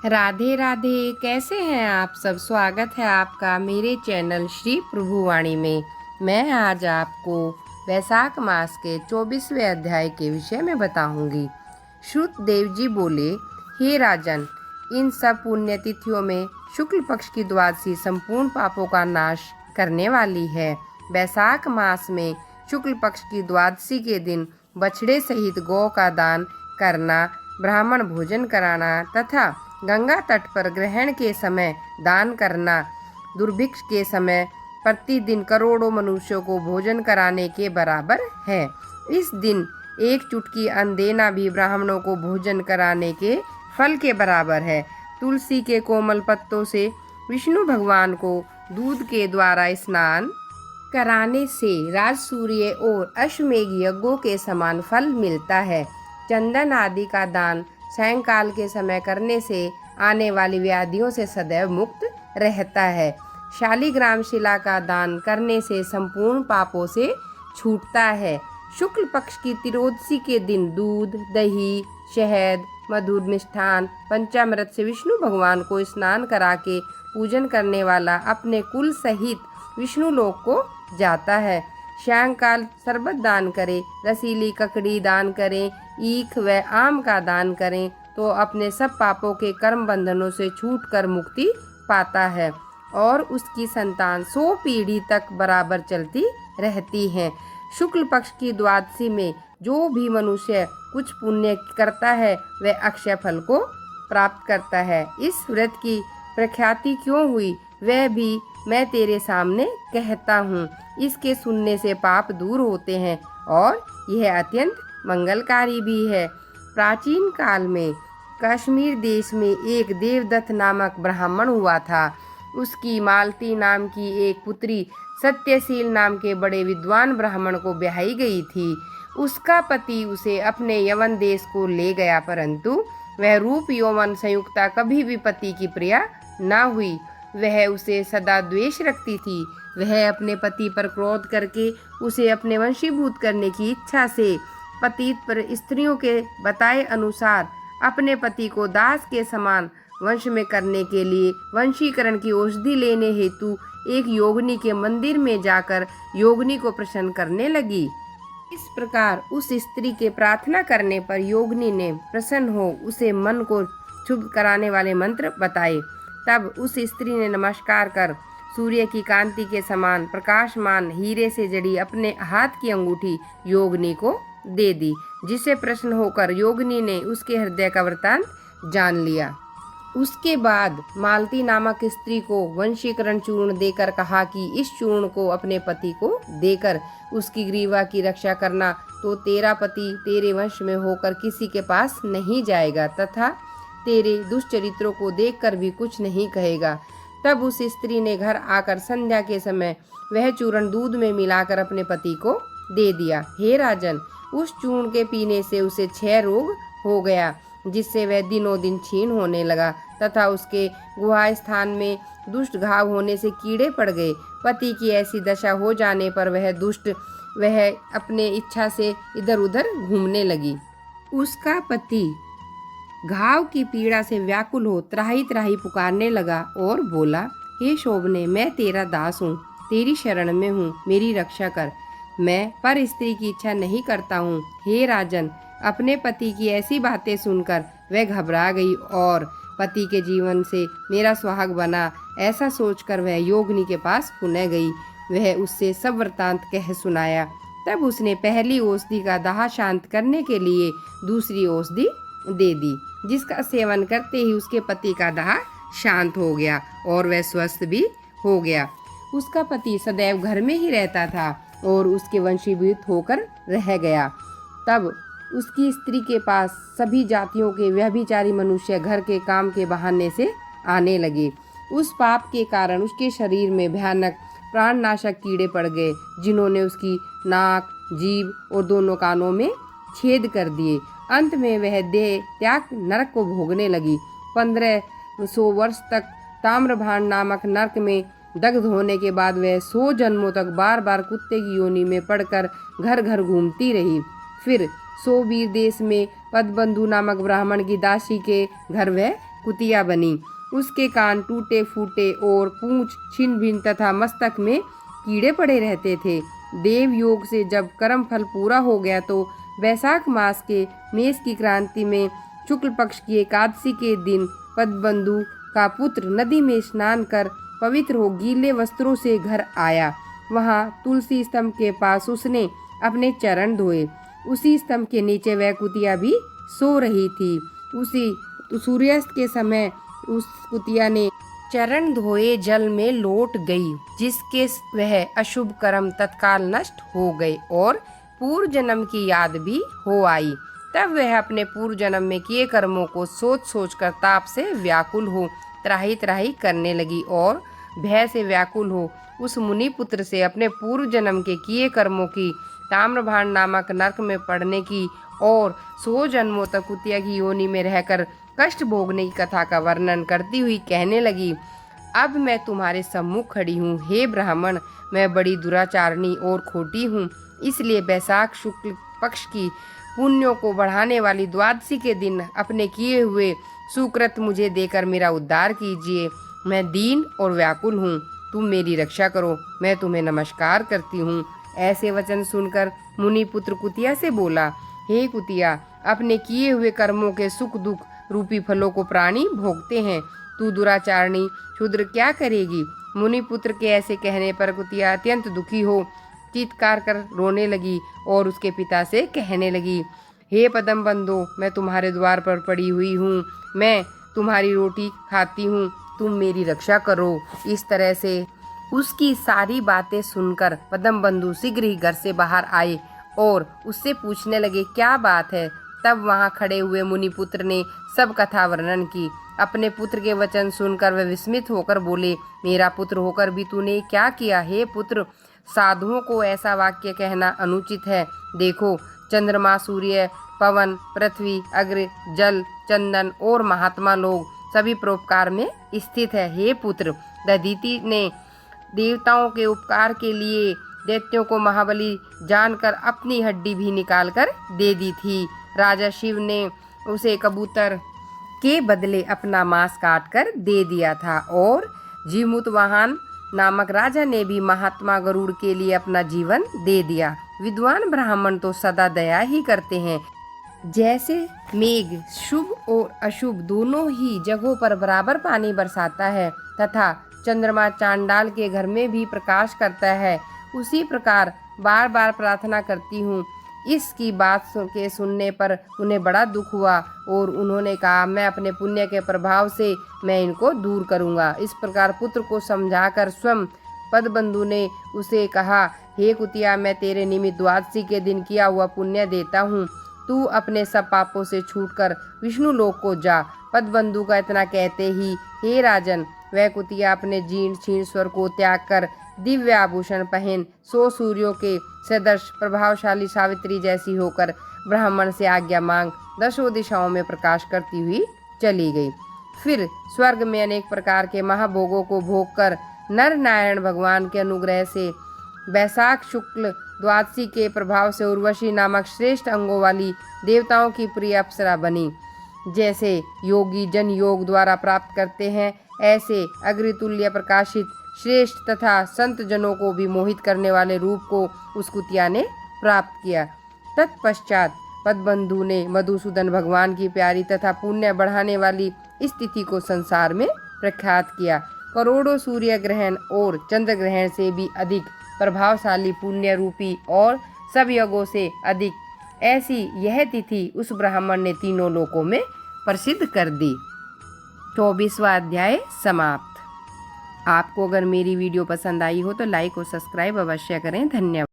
राधे राधे। कैसे हैं आप सब? स्वागत है आपका मेरे चैनल श्री प्रभुवाणी में। मैं आज आपको वैशाख मास के 24वें अध्याय के विषय में बताऊंगी। श्रुत देव जी बोले, हे राजन, इन सब पुण्यतिथियों में शुक्ल पक्ष की द्वादशी संपूर्ण पापों का नाश करने वाली है। वैशाख मास में शुक्ल पक्ष की द्वादशी के दिन बछड़े सहित गौ का दान करना, ब्राह्मण भोजन कराना तथा गंगा तट पर ग्रहण के समय दान करना, दुर्भिक्ष के समय प्रतिदिन करोड़ों मनुष्यों को भोजन कराने के बराबर है। इस दिन एक चुटकी अन्न देना भी ब्राह्मणों को भोजन कराने के फल के बराबर है। तुलसी के कोमल पत्तों से विष्णु भगवान को दूध के द्वारा स्नान कराने से राजसूर्य और अश्वमेघ यज्ञों के समान फल मिलता है। चंदन आदि का दान सायंकाल के समय करने से आने वाली व्याधियों से सदैव मुक्त रहता है। शालिग्राम शिला का दान करने से संपूर्ण पापों से छूटता है। शुक्ल पक्ष की त्रियोदशी के दिन दूध, दही, शहद, मधुर मिष्ठान, पंचामृत से विष्णु भगवान को स्नान करा के पूजन करने वाला अपने कुल सहित विष्णु लोक को जाता है। सायंकाल शरबत दान करें, रसीली ककड़ी दान करें, ईख व आम का दान करें तो अपने सब पापों के कर्म बंधनों से छूटकर मुक्ति पाता है और उसकी संतान 100 पीढ़ी तक बराबर चलती रहती है। शुक्ल पक्ष की द्वादशी में जो भी मनुष्य कुछ पुण्य करता है वह अक्षय फल को प्राप्त करता है। इस व्रत की प्रख्याति क्यों हुई वह भी मैं तेरे सामने कहता हूँ। इसके सुनने से पाप दूर होते हैं और यह अत्यंत मंगलकारी भी है। प्राचीन काल में कश्मीर देश में एक देवदत्त नामक ब्राह्मण हुआ था। उसकी मालती नाम की एक पुत्री सत्यशील नाम के बड़े विद्वान ब्राह्मण को ब्याही गई थी। उसका पति उसे अपने यवन देश को ले गया, परंतु वह रूप यौवन संयुक्ता कभी भी पति की प्रिया न हुई। वह उसे सदा द्वेष रखती थी। वह अपने पति पर क्रोध करके उसे अपने वंशीभूत करने की इच्छा से पतित पर स्त्रियों के बताए अनुसार अपने पति को दास के समान वंश में करने के लिए वंशीकरण की औषधि लेने हेतु एक योगिनी के मंदिर में जाकर योगिनी को प्रसन्न करने लगी। इस प्रकार उस स्त्री के प्रार्थना करने पर योगिनी ने प्रसन्न हो उसे मन को शुभ कराने वाले मंत्र बताए। तब उस स्त्री ने नमस्कार कर सूर्य की कांति के समान प्रकाशमान हीरे से जड़ी अपने हाथ की अंगूठी योगिनी को दे दी, जिसे प्रसन्न होकर योगिनी ने उसके हृदय का वृत्तांत जान लिया। उसके बाद मालती नामक स्त्री को वंशीकरण चूर्ण देकर कहा कि इस चूर्ण को अपने पति को देकर उसकी ग्रीवा की रक्षा करना, तो तेरा पति तेरे वंश में होकर किसी के पास नहीं जाएगा तथा तेरे दुष्चरित्रों को देखकर भी कुछ नहीं कहेगा। तब उस स्त्री ने घर आकर संध्या के समय वह चूर्ण दूध में मिलाकर अपने पति को दे दिया। हे राजन, उस चूर्ण के पीने से उसे 6 रोग हो गया, जिससे वह दिनों दिन क्षीण होने लगा तथा उसके गुहा स्थान में दुष्ट घाव होने से कीड़े पड़ गए। पति की ऐसी दशा हो जाने पर वह अपने इच्छा से इधर उधर घूमने लगी। उसका पति घाव की पीड़ा से व्याकुल हो त्राही त्राही पुकारने लगा और बोला, हे शोभने, मैं तेरा दास हूँ, तेरी शरण में हूँ, मेरी रक्षा कर। मैं पर स्त्री की इच्छा नहीं करता हूँ। हे राजन, अपने पति की ऐसी बातें सुनकर वह घबरा गई और पति के जीवन से मेरा सुहाग बना ऐसा सोचकर वह योगिनी के पास पुनः गई। वह उससे सब वृत्तांत कह सुनाया। तब उसने पहली औषधि का दाह शांत करने के लिए दूसरी औषधि दे दी, जिसका सेवन करते ही उसके पति का दाह शांत हो गया और वह स्वस्थ भी हो गया। उसका पति सदैव घर में ही रहता था और उसके वंशीभूत होकर रह गया। तब उसकी स्त्री के पास सभी जातियों के व्यभिचारी मनुष्य घर के काम के बहाने से आने लगे। उस पाप के कारण उसके शरीर में भयानक प्राणनाशक कीड़े पड़ गए, जिन्होंने उसकी नाक, जीभ और दोनों कानों में छेद कर दिए। अंत में वह देह त्याग नरक को भोगने लगी। 1500 वर्ष तक ताम्रभाण नामक नरक में दग्ध होने के बाद वह 100 जन्मों तक बार बार कुत्ते की योनि में पड़कर घर घर घूमती रही। फिर सोबीर देश में पदबंधु नामक ब्राह्मण की दासी के घर वह कुतिया बनी। उसके कान टूटे फूटे और पूंछ छिन्न भिन्न तथा मस्तक में कीड़े पड़े रहते थे। देव योग से जब कर्म फल पूरा हो गया तो वैशाख मास के मेष की क्रांति में शुक्ल पक्ष की एकादशी के दिन पद्मबंधु का पुत्र नदी में स्नान कर पवित्र हो गीले वस्त्रों से घर आया। वहां तुलसी स्तंभ के पास उसने अपने चरण धोए। उसी स्तंभ के नीचे वह कुतिया भी सो रही थी। उसी सूर्यास्त के समय उस कुतिया ने चरण धोए जल में लौट गई, जिसके वह अशुभ कर्म तत्काल नष्ट हो गए और पूर्व जन्म की याद भी हो आई। तब वह अपने पूर्व जन्म में किए कर्मों को सोच सोच कर ताप से व्याकुल हो त्राही त्राही करने लगी और भय से व्याकुल हो उस मुनि पुत्र से अपने पूर्व जन्म के किए कर्मों की ताम्रभाण नामक नरक में पड़ने की और 100 जन्मों तक कुतिया की योनि में रहकर कष्ट भोगने की कथा का वर्णन करती हुई कहने लगी, अब मैं तुम्हारे सम्मुख खड़ी हूँ। हे ब्राह्मण, मैं बड़ी दुराचारणी और खोटी हूँ, इसलिए वैशाख शुक्ल पक्ष की पुण्यों को बढ़ाने वाली द्वादशी के दिन अपने किए हुए सुकृत मुझे देकर मेरा उद्धार कीजिए। मैं दीन और व्याकुल हूँ, तुम मेरी रक्षा करो, मैं तुम्हें नमस्कार करती हूँ। ऐसे वचन सुनकर मुनि पुत्र कुतिया से बोला, हे कुतिया, अपने किए हुए कर्मों के सुख दुख रूपी फलों को प्राणी भोगते हैं, तू दुराचारणी क्षुद्र क्या करेगी। मुनि पुत्र के ऐसे कहने पर कुतिया अत्यंत दुखी हो चीत्कार कर रोने लगी और उसके पिता से कहने लगी, हे पद्म बंधो, मैं तुम्हारे द्वार पर पड़ी हुई हूँ, मैं तुम्हारी रोटी खाती हूँ, तुम मेरी रक्षा करो। इस तरह से उसकी सारी बातें सुनकर पद्म बंधु शीघ्र ही घर से बाहर आए और उससे पूछने लगे, क्या बात है। तब वहां खड़े हुए मुनि पुत्र ने सब कथा वर्णन की। अपने पुत्र के वचन सुनकर वे विस्मित होकर बोले, मेरा पुत्र होकर भी तूने क्या किया। हे पुत्र, साधुओं को ऐसा वाक्य कहना अनुचित है। देखो, चंद्रमा, सूर्य, पवन, पृथ्वी, अग्नि, जल, चंदन और महात्मा लोग सभी परोपकार में स्थित है। हे पुत्र, दधीति ने देवताओं के उपकार के लिए दैत्यों को महाबली जानकर अपनी हड्डी भी निकाल कर दे दी थी। राजा शिव ने उसे कबूतर के बदले अपना मांस काट कर दे दिया था और जीमूतवाहन नामक राजा ने भी महात्मा गरुड़ के लिए अपना जीवन दे दिया। विद्वान ब्राह्मण तो सदा दया ही करते हैं। जैसे मेघ शुभ और अशुभ दोनों ही जगहों पर बराबर पानी बरसाता है तथा चंद्रमा चांडाल के घर में भी प्रकाश करता है, उसी प्रकार बार बार प्रार्थना करती हूँ। इसकी बात के सुनने पर उन्हें बड़ा दुख हुआ और उन्होंने कहा, मैं अपने पुण्य के प्रभाव से मैं इनको दूर करूँगा। इस प्रकार पुत्र को समझाकर स्वयं पद्मबंधु ने उसे कहा, हे कुतिया, मैं तेरे निमित्त द्वादशी के दिन किया हुआ पुण्य देता हूँ, तू अपने सब पापों से छूटकर विष्णु लोक को जा। पद्मबंधु का इतना कहते ही, हे राजन, वह कुतिया अपने जीर्ण क्षीण स्वर को त्याग कर दिव्य आभूषण पहन 100 सूर्यों के सदृश प्रभावशाली सावित्री जैसी होकर ब्राह्मण से आज्ञा मांग 10 दिशाओं में प्रकाश करती हुई चली गई। फिर स्वर्ग में अनेक प्रकार के महाभोगों को भोग कर नर नारायण भगवान के अनुग्रह से वैशाख शुक्ल द्वादशी के प्रभाव से उर्वशी नामक श्रेष्ठ अंगों वाली देवताओं की प्रिय अप्सरा बनी। जैसे योगी जन योग द्वारा प्राप्त करते हैं, ऐसे अग्नितुल्य प्रकाशित श्रेष्ठ तथा संत जनों को भी मोहित करने वाले रूप को उस कुतिया ने प्राप्त किया। तत्पश्चात पद्मबंधु ने मधुसूदन भगवान की प्यारी तथा पुण्य बढ़ाने वाली स्थिति को संसार में प्रख्यात किया। करोड़ों सूर्य ग्रहण और चंद्र ग्रहण से भी अधिक प्रभावशाली पुण्य रूपी और सब योगों से अधिक ऐसी यह तिथि उस ब्राह्मण ने तीनों लोकों में प्रसिद्ध कर दी। 24वां अध्याय समाप्त। आपको अगर मेरी वीडियो पसंद आई हो तो लाइक और सब्सक्राइब अवश्य करें। धन्यवाद।